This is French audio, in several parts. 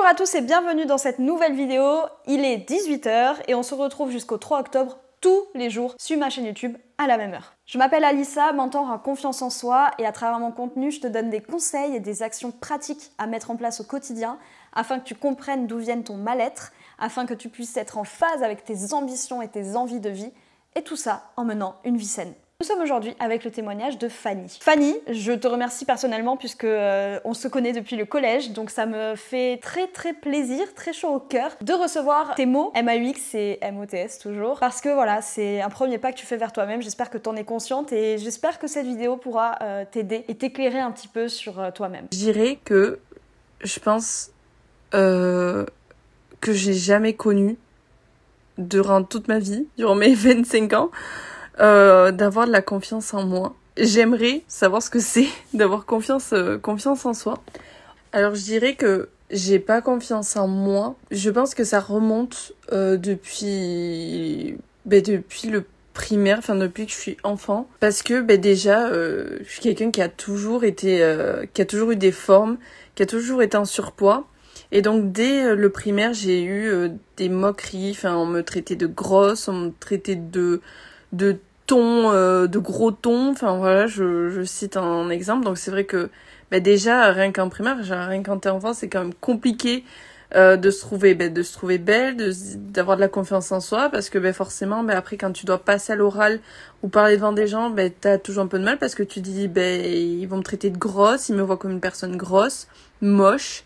Bonjour à tous et bienvenue dans cette nouvelle vidéo. Il est 18 h et on se retrouve jusqu'au 3 octobre tous les jours sur ma chaîne YouTube à la même heure. Je m'appelle Alissa, mentor en confiance en soi et à travers mon contenu, je te donne des conseils et des actions pratiques à mettre en place au quotidien afin que tu comprennes d'où vient ton mal-être, afin que tu puisses être en phase avec tes ambitions et tes envies de vie et tout ça en menant une vie saine. Nous sommes aujourd'hui avec le témoignage de Fanny. Fanny, je te remercie personnellement puisque on se connaît depuis le collège, donc ça me fait très plaisir, très chaud au cœur de recevoir tes mots, MAUX et MOTS toujours, parce que voilà, c'est un premier pas que tu fais vers toi-même, j'espère que tu en es consciente et j'espère que cette vidéo pourra t'aider et t'éclairer un petit peu sur toi-même. Je dirais que je pense que j'ai jamais connu, durant toute ma vie, durant mes 25 ans, d'avoir de la confiance en moi. J'aimerais savoir ce que c'est d'avoir confiance en soi. Alors je dirais que j'ai pas confiance en moi. Je pense que ça remonte depuis le primaire, enfin depuis que je suis enfant, parce que déjà je suis quelqu'un qui a toujours été qui a toujours eu des formes, qui a toujours été en surpoids. Et donc dès le primaire, j'ai eu des moqueries, enfin on me traitait de grosse, on me traitait de ton, de gros ton, enfin voilà, je cite un exemple. Donc c'est vrai que déjà rien qu'en primaire, rien qu'en t'es enfant, c'est quand même compliqué de se trouver belle, d'avoir de la confiance en soi, parce que forcément après quand tu dois passer à l'oral ou parler devant des gens, t'as toujours un peu de mal parce que tu te dis ils vont me traiter de grosse, ils me voient comme une personne grosse, moche.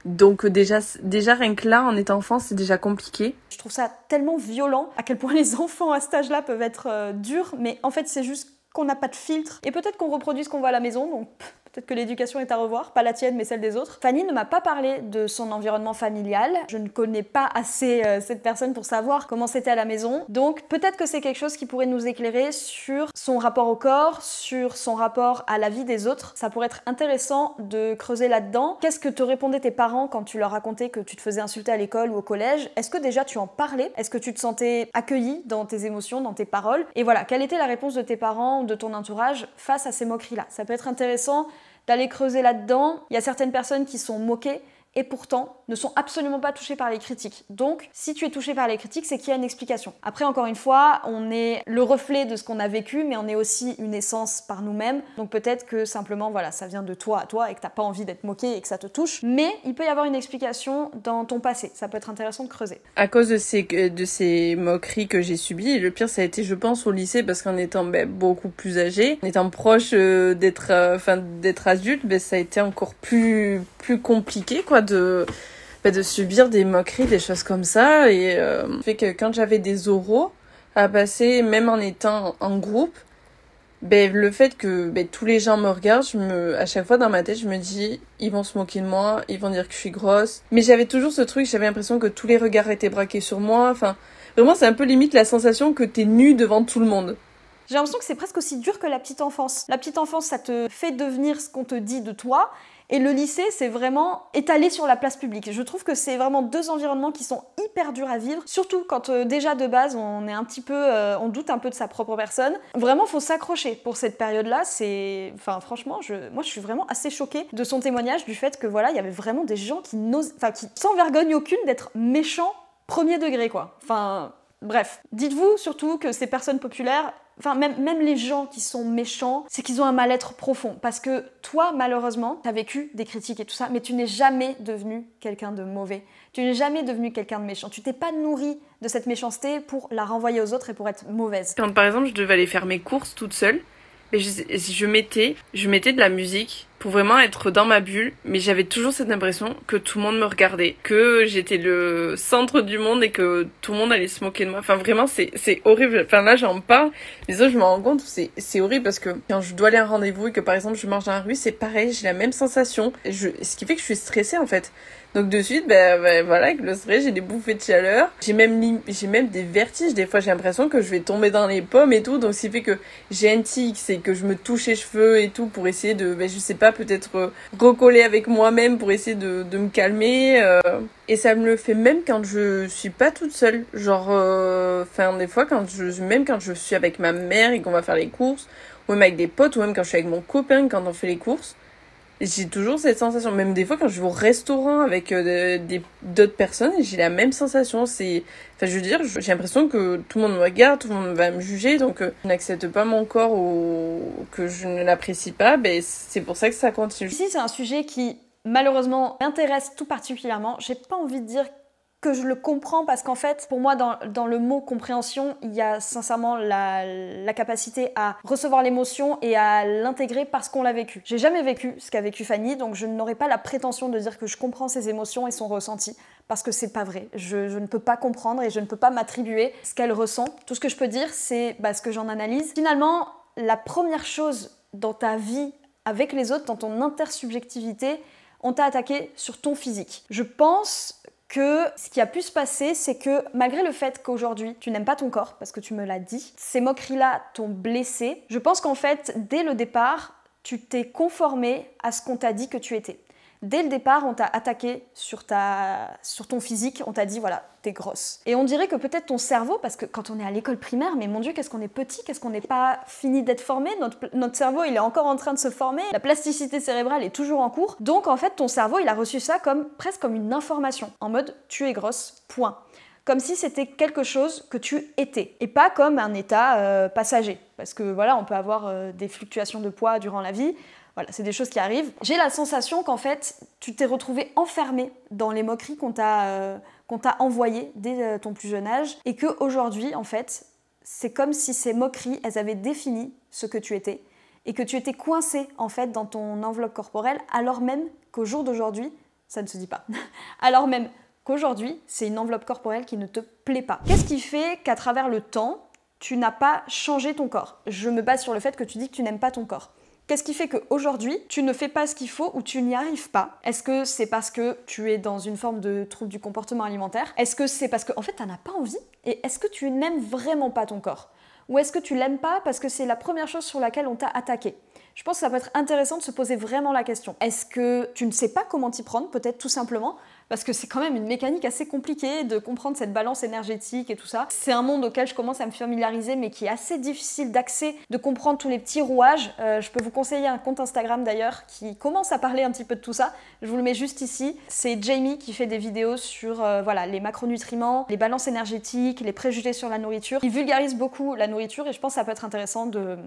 Donc déjà rien que là, en étant enfant, c'est déjà compliqué. Je trouve ça tellement violent à quel point les enfants à cet âge-là peuvent être durs, mais en fait c'est juste qu'on n'a pas de filtre. Et peut-être qu'on reproduit ce qu'on voit à la maison, donc peut-être que l'éducation est à revoir, pas la tienne mais celle des autres. Fanny ne m'a pas parlé de son environnement familial, je ne connais pas assez cette personne pour savoir comment c'était à la maison, donc peut-être que c'est quelque chose qui pourrait nous éclairer sur son rapport au corps, sur son rapport à la vie des autres. Ça pourrait être intéressant de creuser là-dedans. Qu'est-ce que te répondaient tes parents quand tu leur racontais que tu te faisais insulter à l'école ou au collège? Est-ce que déjà tu en parlais? Est-ce que tu te sentais accueilli dans tes émotions, dans tes paroles? Et voilà, quelle était la réponse de tes parents ou de ton entourage face à ces moqueries-là? Ça peut être intéressant d'aller creuser là-dedans. Il y a certaines personnes qui sont moquées et pourtant ne sont absolument pas touchées par les critiques. Donc, si tu es touché par les critiques, c'est qu'il y a une explication. Après, encore une fois, on est le reflet de ce qu'on a vécu, mais on est aussi une essence par nous-mêmes. Donc peut-être que simplement, voilà, ça vient de toi à toi et que t'as pas envie d'être moqué et que ça te touche. Mais il peut y avoir une explication dans ton passé. Ça peut être intéressant de creuser. À cause de ces moqueries que j'ai subies, et le pire, ça a été, je pense, au lycée, parce qu'en étant beaucoup plus âgée, en étant proche d'être adulte, ça a été encore plus compliqué, quoi, de subir des moqueries, des choses comme ça. Et fait que quand j'avais des oraux à passer, même en étant en groupe, le fait que tous les gens me regardent, à chaque fois dans ma tête, je me dis, ils vont se moquer de moi, ils vont dire que je suis grosse. Mais j'avais toujours ce truc, j'avais l'impression que tous les regards étaient braqués sur moi. Enfin, vraiment, c'est un peu limite la sensation que t'es nue devant tout le monde. J'ai l'impression que c'est presque aussi dur que la petite enfance. La petite enfance, ça te fait devenir ce qu'on te dit de toi. Et le lycée, c'est vraiment étalé sur la place publique. Je trouve que c'est vraiment deux environnements qui sont hyper durs à vivre, surtout quand déjà de base on est un petit peu, on doute un peu de sa propre personne. Vraiment, faut s'accrocher pour cette période-là. Enfin, franchement, moi, je suis vraiment assez choquée de son témoignage, du fait que voilà, il y avait vraiment des gens qui sans vergogne aucune d'être méchants premier degré, quoi. Enfin, bref. Dites-vous surtout que ces personnes populaires, enfin, même les gens qui sont méchants, c'est qu'ils ont un mal-être profond. Parce que toi, malheureusement, t'as vécu des critiques et tout ça, mais tu n'es jamais devenu quelqu'un de mauvais. Tu n'es jamais devenu quelqu'un de méchant. Tu t'es pas nourri de cette méchanceté pour la renvoyer aux autres et pour être mauvaise. Quand, par exemple, je devais aller faire mes courses toute seule, je mettais de la musique pour vraiment être dans ma bulle, mais j'avais toujours cette impression que tout le monde me regardait, que j'étais le centre du monde et que tout le monde allait se moquer de moi. Enfin, vraiment, c'est horrible. Enfin, là, j'en parle, mais ça, je me rends compte, c'est horrible parce que quand je dois aller à un rendez-vous et que, par exemple, je marche dans la rue, c'est pareil, j'ai la même sensation. Ce qui fait que je suis stressée, en fait. Donc de suite, voilà, avec le stress, j'ai des bouffées de chaleur. J'ai même des vertiges. Des fois, j'ai l'impression que je vais tomber dans les pommes et tout. Donc ce qui fait que j'ai un tic, c'est que je me touche les cheveux et tout pour essayer de, je sais pas, peut-être recoller avec moi-même pour essayer de me calmer. Et ça me le fait même quand je suis pas toute seule. Genre, des fois, même quand je suis avec ma mère et qu'on va faire les courses, ou même avec des potes, ou même quand je suis avec mon copain quand on fait les courses. Et j'ai toujours cette sensation, même des fois quand je vais au restaurant avec d'autres personnes, j'ai la même sensation. Enfin, je veux dire, j'ai l'impression que tout le monde me regarde, tout le monde va me juger, donc je n'accepte pas mon corps ou que je ne l'apprécie pas, ben, c'est pour ça que ça continue. Ici, c'est un sujet qui, malheureusement, m'intéresse tout particulièrement. J'ai pas envie de dire que je le comprends parce qu'en fait, pour moi, dans le mot compréhension, il y a sincèrement la capacité à recevoir l'émotion et à l'intégrer parce qu'on l'a vécu. J'ai jamais vécu ce qu'a vécu Fanny, donc je n'aurais pas la prétention de dire que je comprends ses émotions et son ressenti parce que c'est pas vrai. Je ne peux pas comprendre et je ne peux pas m'attribuer ce qu'elle ressent. Tout ce que je peux dire, c'est ce que j'en analyse. Finalement, la première chose dans ta vie avec les autres, dans ton intersubjectivité, on t'a attaqué sur ton physique. Je pense que ce qui a pu se passer, c'est que malgré le fait qu'aujourd'hui tu n'aimes pas ton corps, parce que tu me l'as dit, ces moqueries-là t'ont blessé, je pense qu'en fait, dès le départ, tu t'es conformé à ce qu'on t'a dit que tu étais. Dès le départ, on t'a attaqué sur ton physique, on t'a dit voilà, t'es grosse. Et on dirait que peut-être ton cerveau, parce que quand on est à l'école primaire, mais mon Dieu, qu'est-ce qu'on est petit, qu'est-ce qu'on n'est pas fini d'être formé, notre cerveau il est encore en train de se former, la plasticité cérébrale est toujours en cours, donc en fait ton cerveau il a reçu ça presque comme une information, en mode tu es grosse, point. Comme si c'était quelque chose que tu étais, et pas comme un état passager. Parce que voilà, on peut avoir des fluctuations de poids durant la vie, voilà, c'est des choses qui arrivent. J'ai la sensation qu'en fait, tu t'es retrouvé enfermé dans les moqueries qu'on t'a envoyées dès ton plus jeune âge, et qu'aujourd'hui, en fait, c'est comme si ces moqueries, elles avaient défini ce que tu étais, et que tu étais coincé, en fait, dans ton enveloppe corporelle, alors même qu'au jour d'aujourd'hui, ça ne se dit pas, alors même qu'aujourd'hui, c'est une enveloppe corporelle qui ne te plaît pas. Qu'est-ce qui fait qu'à travers le temps, tu n'as pas changé ton corps? Je me base sur le fait que tu dis que tu n'aimes pas ton corps. Qu'est-ce qui fait qu'aujourd'hui, tu ne fais pas ce qu'il faut ou tu n'y arrives pas? Est-ce que c'est parce que tu es dans une forme de trouble du comportement alimentaire? Est-ce que c'est parce que, en fait, tu n'en as pas envie? Et est-ce que tu n'aimes vraiment pas ton corps? Ou est-ce que tu l'aimes pas parce que c'est la première chose sur laquelle on t'a attaqué? Je pense que ça peut être intéressant de se poser vraiment la question. Est-ce que tu ne sais pas comment t'y prendre, peut-être tout simplement? Parce que c'est quand même une mécanique assez compliquée de comprendre cette balance énergétique et tout ça. C'est un monde auquel je commence à me familiariser, mais qui est assez difficile d'accès, de comprendre tous les petits rouages. Je peux vous conseiller un compte Instagram d'ailleurs qui commence à parler un petit peu de tout ça. Je vous le mets juste ici. C'est Jamie qui fait des vidéos sur les macronutriments, les balances énergétiques, les préjugés sur la nourriture. Il vulgarise beaucoup la nourriture et je pense que ça peut être intéressant de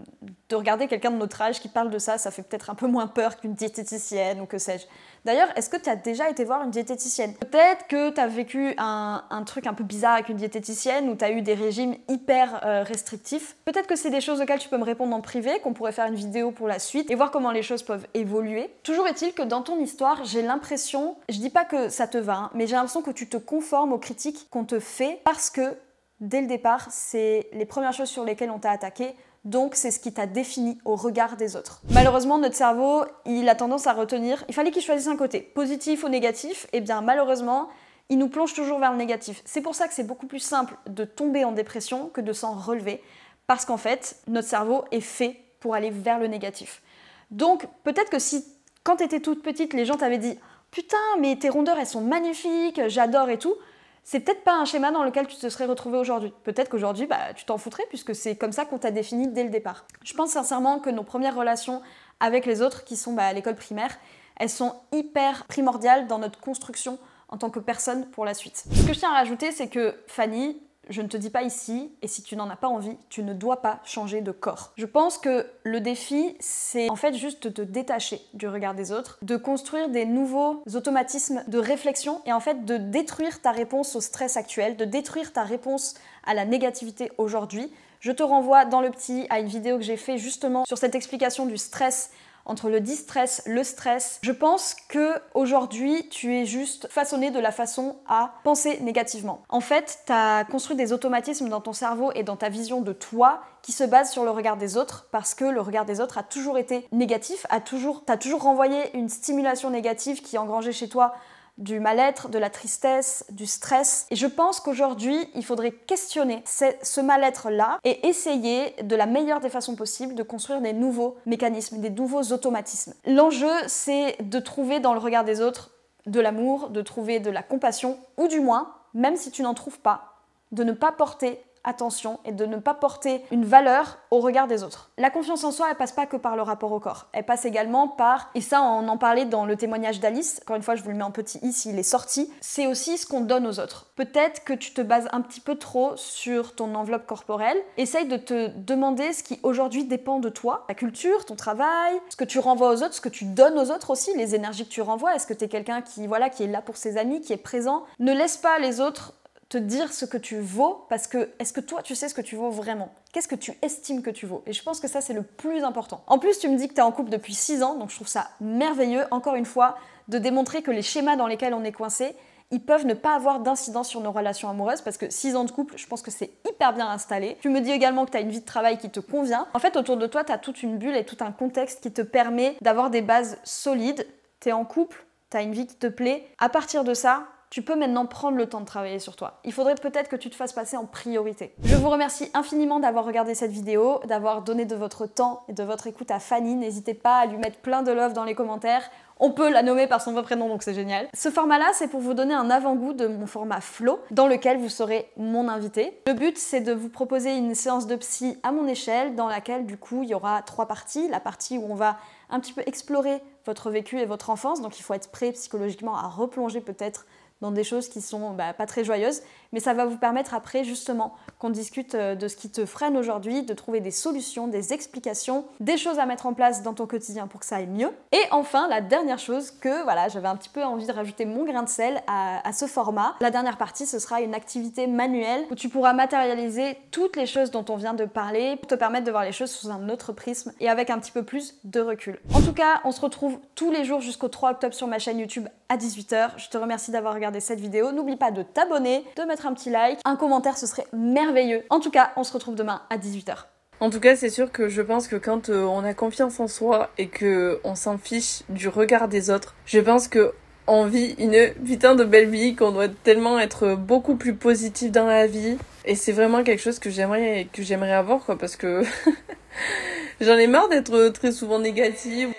regarder quelqu'un de notre âge qui parle de ça. Ça fait peut-être un peu moins peur qu'une diététicienne ou que sais-je. D'ailleurs, est-ce que tu as déjà été voir une diététicienne? Peut-être que tu as vécu un truc un peu bizarre avec une diététicienne ou tu as eu des régimes hyper restrictifs. Peut-être que c'est des choses auxquelles tu peux me répondre en privé, qu'on pourrait faire une vidéo pour la suite et voir comment les choses peuvent évoluer. Toujours est-il que dans ton histoire, j'ai l'impression, je dis pas que ça te va, hein, mais j'ai l'impression que tu te conformes aux critiques qu'on te fait parce que dès le départ, c'est les premières choses sur lesquelles on t'a attaqué. Donc c'est ce qui t'a défini au regard des autres. Malheureusement, notre cerveau, il a tendance à retenir, il fallait qu'il choisisse un côté, positif ou négatif, et bien malheureusement, il nous plonge toujours vers le négatif. C'est pour ça que c'est beaucoup plus simple de tomber en dépression que de s'en relever, parce qu'en fait, notre cerveau est fait pour aller vers le négatif. Donc peut-être que si, quand tu étais toute petite, les gens t'avaient dit « Putain, mais tes rondeurs, elles sont magnifiques, j'adore et tout », c'est peut-être pas un schéma dans lequel tu te serais retrouvé aujourd'hui. Peut-être qu'aujourd'hui, tu t'en foutrais puisque c'est comme ça qu'on t'a défini dès le départ. Je pense sincèrement que nos premières relations avec les autres, qui sont à l'école primaire, elles sont hyper primordiales dans notre construction en tant que personne pour la suite. Ce que je tiens à rajouter, c'est que Fanny, je ne te dis pas ici, et si tu n'en as pas envie, tu ne dois pas changer de corps. Je pense que le défi, c'est en fait juste de te détacher du regard des autres, de construire des nouveaux automatismes de réflexion et en fait de détruire ta réponse au stress actuel, de détruire ta réponse à la négativité aujourd'hui. Je te renvoie dans le petit à une vidéo que j'ai fait justement sur cette explication du stress, entre le distress, le stress. Je pense qu'aujourd'hui, tu es juste façonné de la façon à penser négativement. En fait, tu as construit des automatismes dans ton cerveau et dans ta vision de toi qui se basent sur le regard des autres parce que le regard des autres a toujours été négatif, t'as toujours renvoyé une stimulation négative qui engrangeait chez toi du mal-être, de la tristesse, du stress. Et je pense qu'aujourd'hui, il faudrait questionner ce mal-être-là et essayer de la meilleure des façons possibles de construire des nouveaux mécanismes, des nouveaux automatismes. L'enjeu, c'est de trouver dans le regard des autres de l'amour, de trouver de la compassion, ou du moins, même si tu n'en trouves pas, de ne pas porter attention et de ne pas porter une valeur au regard des autres. La confiance en soi, elle passe pas que par le rapport au corps. Elle passe également par, et ça on en parlait dans le témoignage d'Alice, encore une fois je vous le mets en petit i s'il est sorti, c'est aussi ce qu'on donne aux autres. Peut-être que tu te bases un petit peu trop sur ton enveloppe corporelle. Essaye de te demander ce qui aujourd'hui dépend de toi, ta culture, ton travail, ce que tu renvoies aux autres, ce que tu donnes aux autres aussi, les énergies que tu renvoies. Est-ce que tu es quelqu'un qui est là pour ses amis, qui est présent? Ne laisse pas les autres te dire ce que tu vaux, parce que est-ce que toi tu sais ce que tu vaux vraiment? Qu'est-ce que tu estimes que tu vaux? Et je pense que ça c'est le plus important. En plus tu me dis que tu es en couple depuis 6 ans, donc je trouve ça merveilleux, encore une fois, de démontrer que les schémas dans lesquels on est coincé, ils peuvent ne pas avoir d'incidence sur nos relations amoureuses, parce que 6 ans de couple, je pense que c'est hyper bien installé. Tu me dis également que tu as une vie de travail qui te convient. En fait, autour de toi, tu as toute une bulle et tout un contexte qui te permet d'avoir des bases solides. Tu es en couple, tu as une vie qui te plaît. À partir de ça, tu peux maintenant prendre le temps de travailler sur toi. Il faudrait peut-être que tu te fasses passer en priorité. Je vous remercie infiniment d'avoir regardé cette vidéo, d'avoir donné de votre temps et de votre écoute à Fanny. N'hésitez pas à lui mettre plein de love dans les commentaires. On peut la nommer par son vrai prénom, donc c'est génial. Ce format-là, c'est pour vous donner un avant-goût de mon format Flow, dans lequel vous serez mon invité. Le but, c'est de vous proposer une séance de psy à mon échelle, dans laquelle, du coup, il y aura 3 parties. La partie où on va un petit peu explorer votre vécu et votre enfance, donc il faut être prêt psychologiquement à replonger peut-être dans des choses qui sont pas très joyeuses, mais ça va vous permettre après justement qu'on discute de ce qui te freine aujourd'hui, de trouver des solutions, des explications, des choses à mettre en place dans ton quotidien pour que ça aille mieux. Et enfin, la dernière chose que voilà, j'avais un petit peu envie de rajouter mon grain de sel à ce format. La dernière partie, ce sera une activité manuelle où tu pourras matérialiser toutes les choses dont on vient de parler pour te permettre de voir les choses sous un autre prisme et avec un petit peu plus de recul. En tout cas, on se retrouve tous les jours jusqu'au 3 octobre sur ma chaîne YouTube à 18 h. Je te remercie d'avoir regardé cette vidéo. N'oublie pas de t'abonner, de mettre un petit like, un commentaire, ce serait merveilleux. En tout cas, on se retrouve demain à 18 h. En tout cas, c'est sûr que je pense que quand on a confiance en soi et que on s'en fiche du regard des autres, je pense que on vit une putain de belle vie, qu'on doit tellement être beaucoup plus positif dans la vie. Et c'est vraiment quelque chose que j'aimerais avoir, quoi, parce que j'en ai marre d'être très souvent négative.